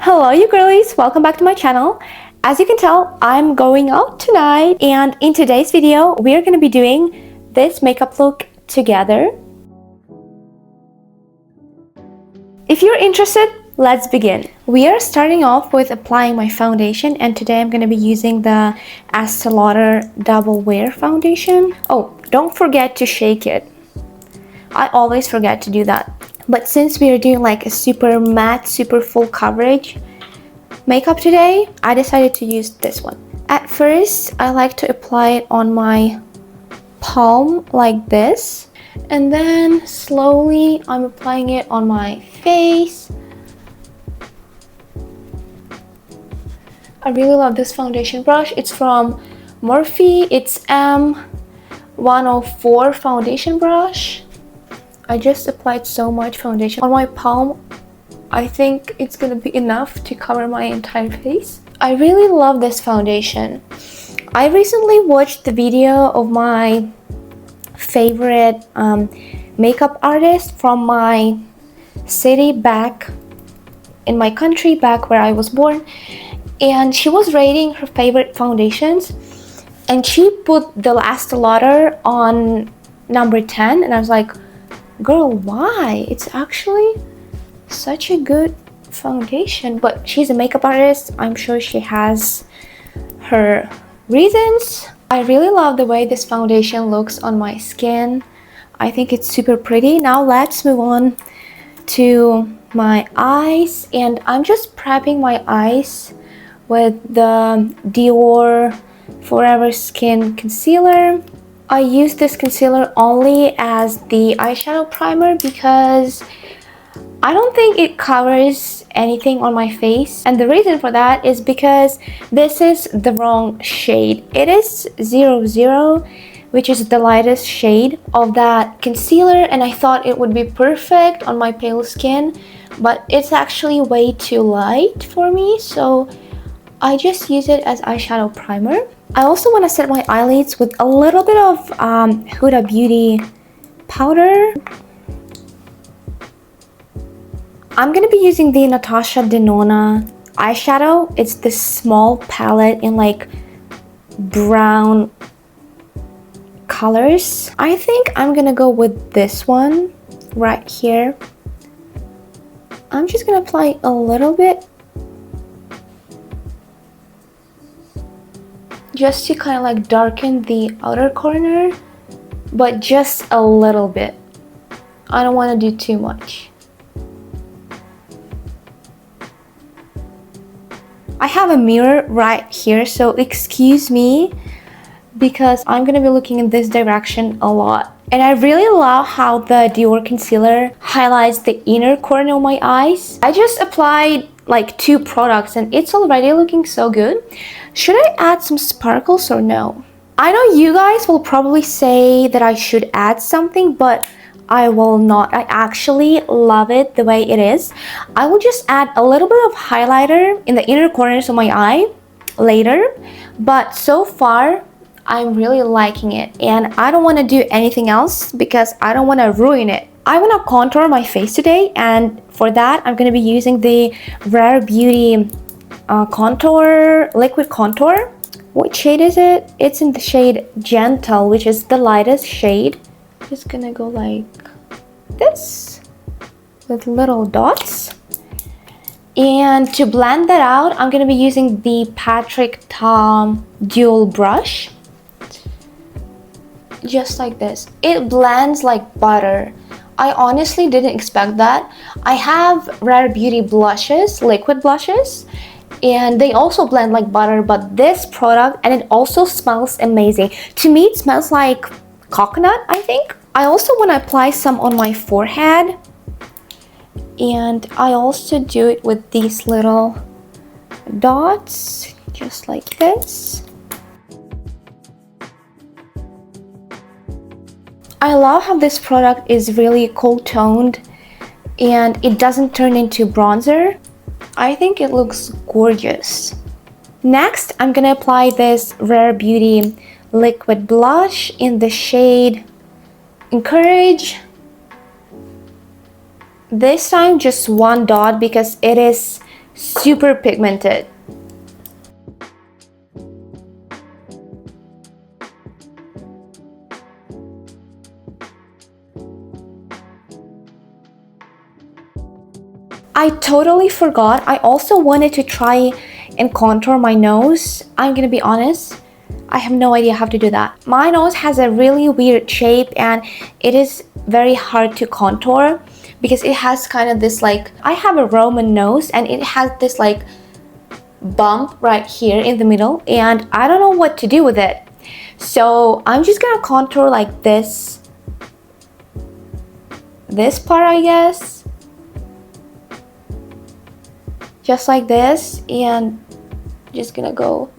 Hello you girlies, welcome back to my channel. As you can tell, I'm going out tonight, and in today's video we're going to be doing this makeup look together. If you're interested, let's begin. We are starting off with applying my foundation, and today I'm going to be using the Estee Lauder Double Wear foundation. Oh, don't forget to shake it. I always forget to do that. But since we are doing like a super matte, super full coverage makeup today, I decided to use this one. At first, I like to apply it on my palm like this, and then slowly I'm applying it on my face. I really love this foundation brush. It's from Morphe. It's M104 foundation brush. I just applied so much foundation on my palm. I think it's gonna be enough to cover my entire face. I really love this foundation. I recently watched the video of my favorite makeup artist from my city back in my country, back where I was born, and she was rating her favorite foundations, and she put the Estee Lauder on number 10, and I was like, girl, why? It's actually such a good foundation. But she's a makeup artist. I'm sure she has her reasons. I really love the way this foundation looks on my skin. I think it's super pretty. Now let's move on to my eyes, and I'm just prepping my eyes with the Dior Forever Skin Concealer. I use this concealer only as the eyeshadow primer because I don't think it covers anything on my face, and the reason for that is because this is the wrong shade. It is 00, which is the lightest shade of that concealer, and I thought it would be perfect on my pale skin, but it's actually way too light for me, so I just use it as eyeshadow primer. I also want to set my eyelids with a little bit of Huda Beauty powder. I'm going to be using the Natasha Denona eyeshadow. It's this small palette in like brown colors. I think I'm going to go with this one right here. I'm just going to apply a little bit, just to kind of like darken the outer corner, but just a little bit. I don't want to do too much. I have a mirror right here, so excuse me because I'm gonna be looking in this direction a lot. And I really love how the Dior concealer highlights the inner corner of my eyes. I just applied like 2 products and it's already looking so good. Should I add some sparkles or no? I know you guys will probably say that I should add something, but I will not. I actually love it the way it is. I will just add a little bit of highlighter in the inner corners of my eye later, but so far I'm really liking it, and I don't want to do anything else because I don't want to ruin it. I want to contour my face today, and for that I'm going to be using the Rare Beauty contour, liquid contour. What shade is it? It's in the shade Gentle, which is the lightest shade. Just gonna go like this with little dots, and to blend that out I'm gonna be using the Patrick Ta dual brush, just like this. It blends like butter. I honestly didn't expect that. I have Rare Beauty blushes, liquid blushes, and they also blend like butter, but this product, and it also smells amazing. To me it smells like coconut, I think. I also want to apply some on my forehead, and I also do it with these little dots, just like this. I love how this product is really cool toned and it doesn't turn into bronzer. I think it looks gorgeous. Next, I'm gonna apply this Rare Beauty liquid blush in the shade Encourage. This time just one dot because it is super pigmented. I totally forgot. I also wanted to try and contour my nose. I'm gonna be honest, I have no idea how to do that. My nose has a really weird shape and it is very hard to contour because it has kind of this like, I have a Roman nose and it has this like bump right here in the middle and I don't know what to do with it. So I'm just gonna contour like this part, I guess. Just like this, and just gonna go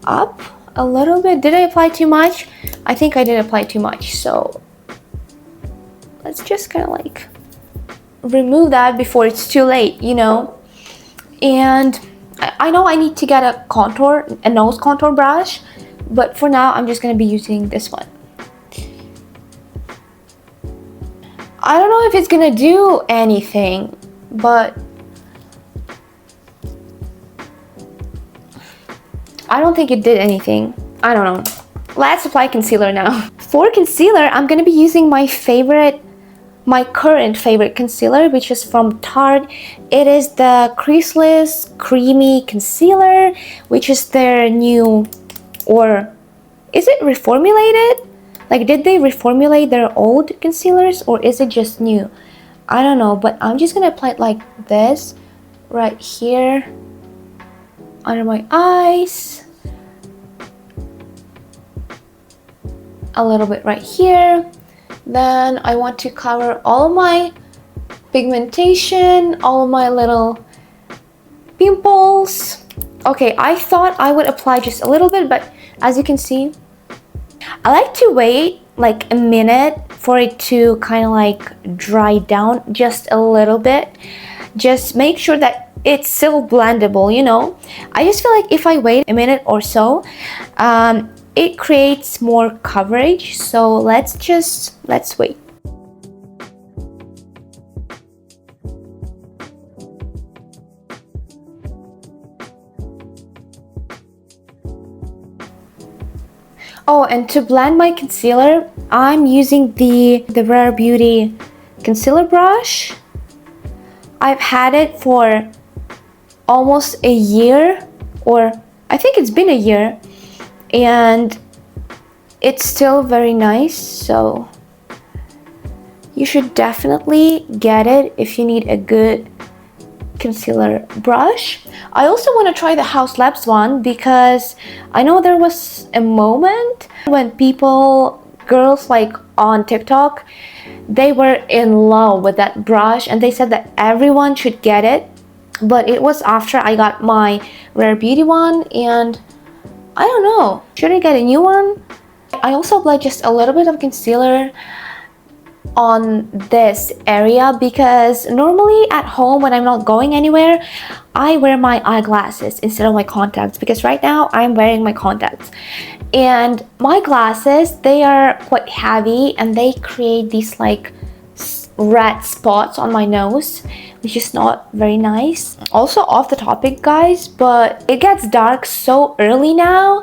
up a little bit. Did I apply too much? I think I did apply too much, so let's just kind of like remove that before it's too late, you know. And I know I need to get a nose contour brush, but for now I'm just gonna be using this one. I don't know if it's gonna do anything, but I don't think it did anything. I don't know. Let's apply concealer now. For concealer, I'm gonna be using my current favorite concealer, which is from Tarte. It is the Creaseless Creamy Concealer, which is their new, or is it reformulated? Like, did they reformulate their old concealers or is it just new? I don't know, but I'm just gonna apply it like this, right here, under my eyes, a little bit right here. Then I want to cover all my pigmentation, all of my little pimples. Okay, I thought I would apply just a little bit, but as you can see, I like to wait like a minute for it to kind of like dry down just a little bit. Just make sure that it's still blendable, you know. I just feel like if I wait a minute or so, it creates more coverage. So let's wait. Oh, and to blend my concealer, I'm using the Rare Beauty concealer brush. I've had it for almost a year, or I think it's been a year, and it's still very nice, so you should definitely get it if you need a good concealer brush. I also want to try the House Labs one because I know there was a moment when girls like on TikTok, they were in love with that brush and they said that everyone should get it. But it was after I got my Rare Beauty one, and I don't know, should I get a new one? I also applied just a little bit of concealer on this area because normally at home when I'm not going anywhere, I wear my eyeglasses instead of my contacts, because right now I'm wearing my contacts. And my glasses, they are quite heavy and they create these like red spots on my nose, which is not very nice. Also off the topic, guys, but it gets dark so early now.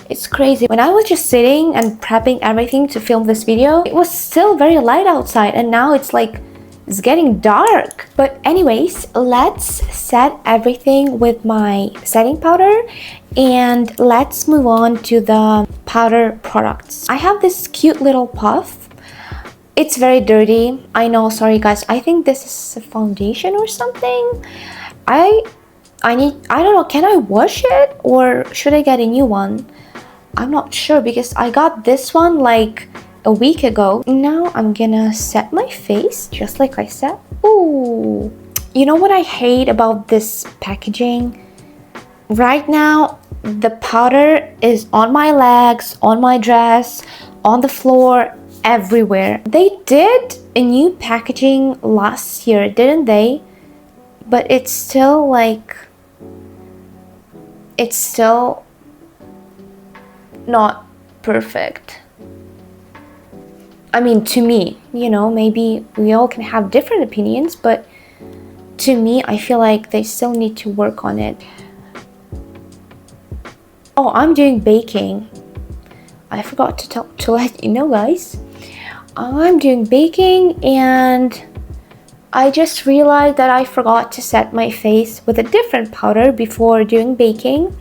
It's crazy. When I was just sitting and prepping everything to film this video, it was still very light outside, and now it's getting dark. But anyways, let's set everything with my setting powder and let's move on to the powder products. I have this cute little puff. It's very dirty, I know, sorry guys. I think this is a foundation or something. I don't know, can I wash it or should I get a new one? I'm not sure because I got this one like a week ago. Now I'm gonna set my face just like I said. Ooh, you know what I hate about this packaging? Right now the powder is on my legs, on my dress, on the floor, everywhere. They did a new packaging last year, didn't they? But it's still not perfect. I mean, to me, you know, maybe we all can have different opinions, but to me, I feel like they still need to work on it. Oh, I'm doing baking. I forgot to let you know, guys. I'm doing baking, and I just realized that I forgot to set my face with a different powder before doing baking.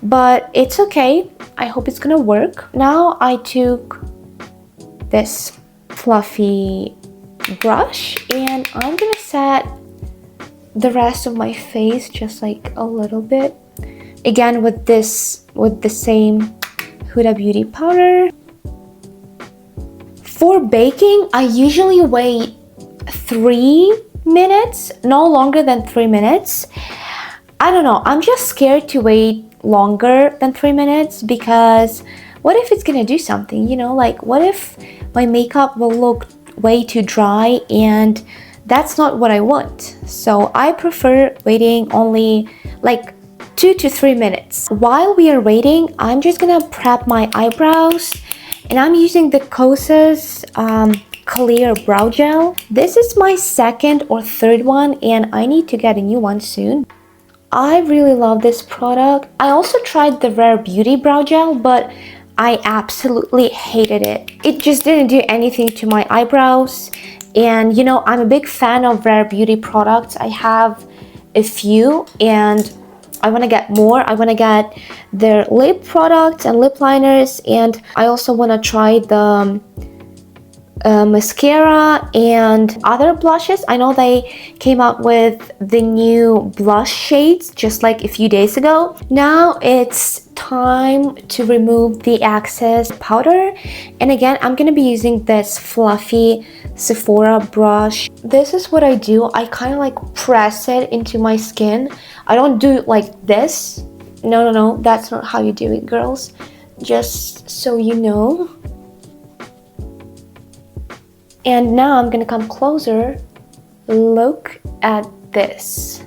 But it's okay. I hope it's gonna work. Now I took this fluffy brush and I'm gonna set the rest of my face just like a little bit. Again with the same Huda Beauty powder. For baking, I usually wait 3 minutes, no longer than 3 minutes. I don't know, I'm just scared to wait longer than 3 minutes because what if it's gonna do something, you know, like what if my makeup will look way too dry, and that's not what I want. So I prefer waiting only like 2 to 3 minutes. While we are waiting, I'm just gonna prep my eyebrows, and I'm using the Kosas clear brow gel. This is my second or third one, and I need to get a new one soon. I really love this product. I also tried the Rare Beauty brow gel, but I absolutely hated it. It just didn't do anything to my eyebrows. And you know, I'm a big fan of Rare Beauty products. I have a few and I want to get more. I want to get their lip products and lip liners, and I also want to try the mascara and other blushes. I know they came out with the new blush shades just like a few days ago. Now it's time to remove the excess powder, and again I'm gonna be using this fluffy Sephora brush. This is what I do. I kind of like press it into my skin. I don't do it like this. No, that's not how you do it, girls, just so you know. And now I'm gonna come closer. Look at this.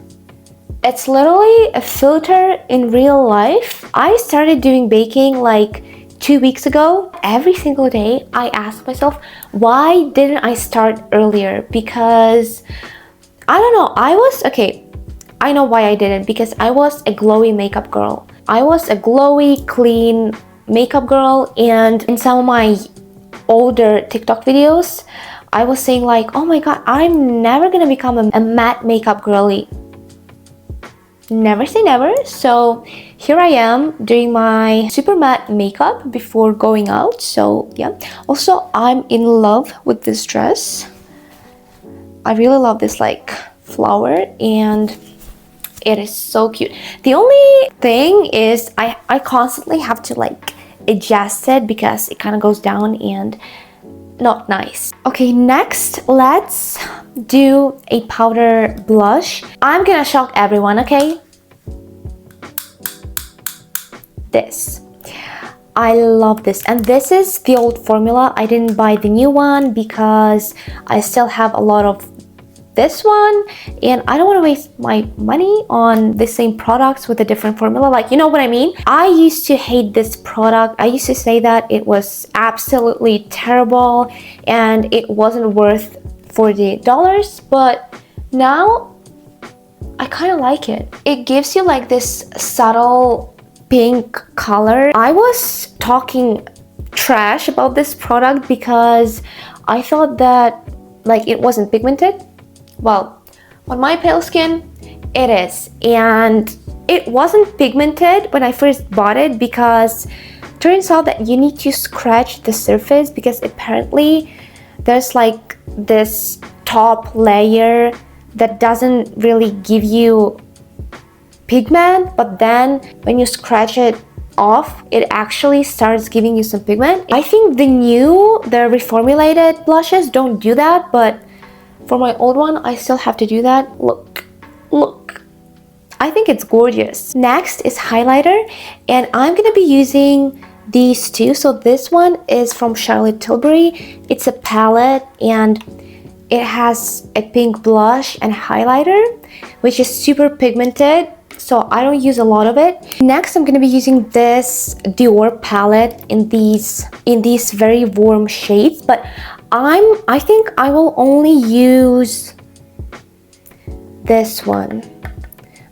It's literally a filter in real life. I started doing baking like 2 weeks ago. Every single day I ask myself, why didn't I start earlier? Because I don't know, I know why I didn't, because I was a glowy makeup girl. I was a glowy, clean makeup girl, and in some of my older TikTok videos, I was saying like, oh my god, I'm never gonna become a matte makeup girly. Never say never. So here I am doing my super matte makeup before going out. So yeah. Also, I'm in love with this dress. I really love this like flower, and it is so cute. The only thing is I constantly have to like adjust it because it kind of goes down and not nice. Okay, next let's do a powder blush. I'm gonna shock everyone, okay? This. I love this, and this is the old formula. I didn't buy the new one because I still have a lot of this one, and I don't want to waste my money on the same products with a different formula. Like, you know what I mean? I used to hate this product. I used to say that it was absolutely terrible and it wasn't worth $40, but now I kind of like it. It gives you like this subtle pink color. I was talking trash about this product because I thought that like it wasn't pigmented. Well, on my pale skin, it is, and it wasn't pigmented when I first bought it because turns out that you need to scratch the surface because apparently there's like this top layer that doesn't really give you pigment, but then when you scratch it off, it actually starts giving you some pigment. I think the reformulated blushes don't do that, but for my old one, I still have to do that. Look. I think it's gorgeous. Next is highlighter, and I'm gonna be using these two. So this one is from Charlotte Tilbury. It's a palette, and it has a pink blush and highlighter, which is super pigmented, so I don't use a lot of it. Next, I'm gonna be using this Dior palette in these very warm shades, but I think I will only use this one,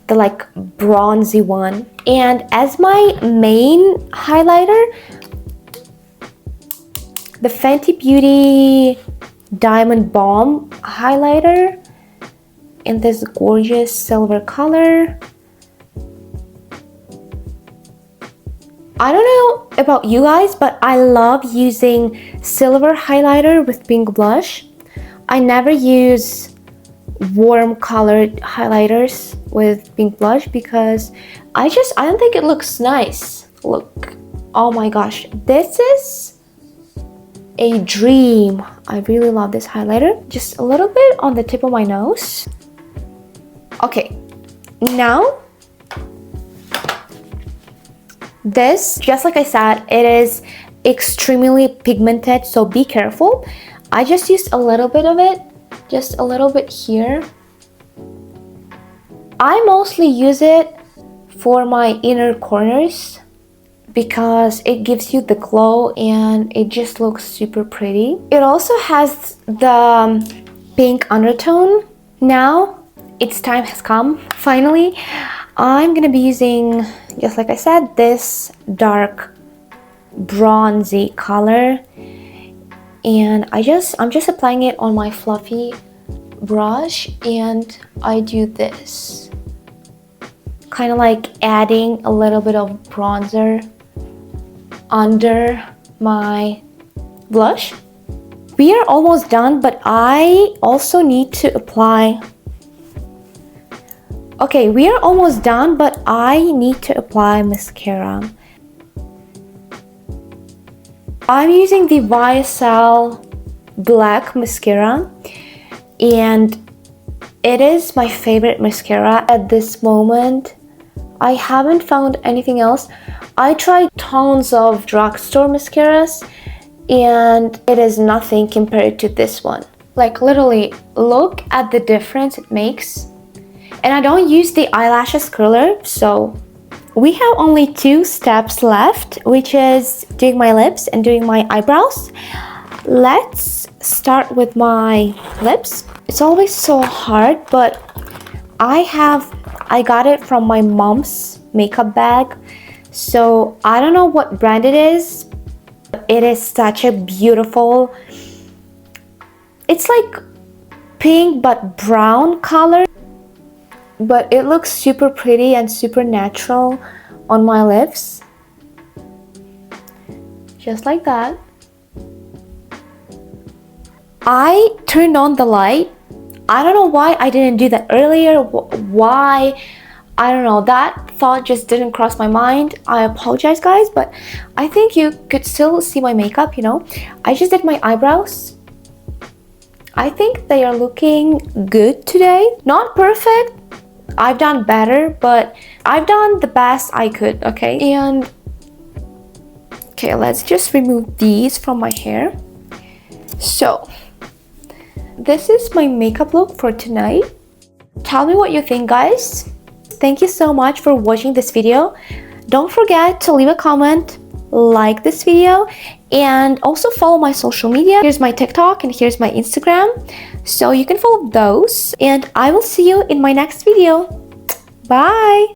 the like bronzy one. And as my main highlighter, the Fenty Beauty Diamond Balm highlighter in this gorgeous silver color. I don't know about you guys, but I love using silver highlighter with pink blush. I never use warm colored highlighters with pink blush because I don't think it looks nice. Look, oh my gosh, this is a dream. I really love this highlighter. Just a little bit on the tip of my nose. Okay, now this, just like I said, it is extremely pigmented, so be careful. I just used a little bit of it, just a little bit here. I mostly use it for my inner corners because it gives you the glow and it just looks super pretty. It also has the pink undertone. Now its time has come, finally. I'm gonna be using, just like I said, this dark bronzy color, and I'm just applying it on my fluffy brush, and I do this, kind of like adding a little bit of bronzer under my blush. We are almost done, but I also need to apply. Okay, we are almost done, but I need to apply mascara. I'm using the YSL Black Mascara, and it is my favorite mascara at this moment. I haven't found anything else. I tried tons of drugstore mascaras, and it is nothing compared to this one. Like literally, look at the difference it makes. And I don't use the eyelashes curler, so we have only 2 steps left, which is doing my lips and doing my eyebrows. Let's start with my lips. It's always so hard, but I got it from my mom's makeup bag, so I don't know what brand it is, but it is such a beautiful, it's like pink but brown color. But it looks super pretty and super natural on my lips. Just like that. I turned on the light. I don't know why I didn't do that earlier. Why? I don't know. That thought just didn't cross my mind. I apologize, guys, but I think you could still see my makeup, you know. I just did my eyebrows. I think they are looking good today. Not perfect. I've done better, but I've done the best I could, okay? And okay, let's just remove these from my hair. So this is my makeup look for tonight. Tell me what you think, guys. Thank you so much for watching this video. Don't forget to leave a comment, like this video, and also follow my social media. Here's my TikTok and here's my Instagram, so you can follow those, and I will see you in my next video. Bye.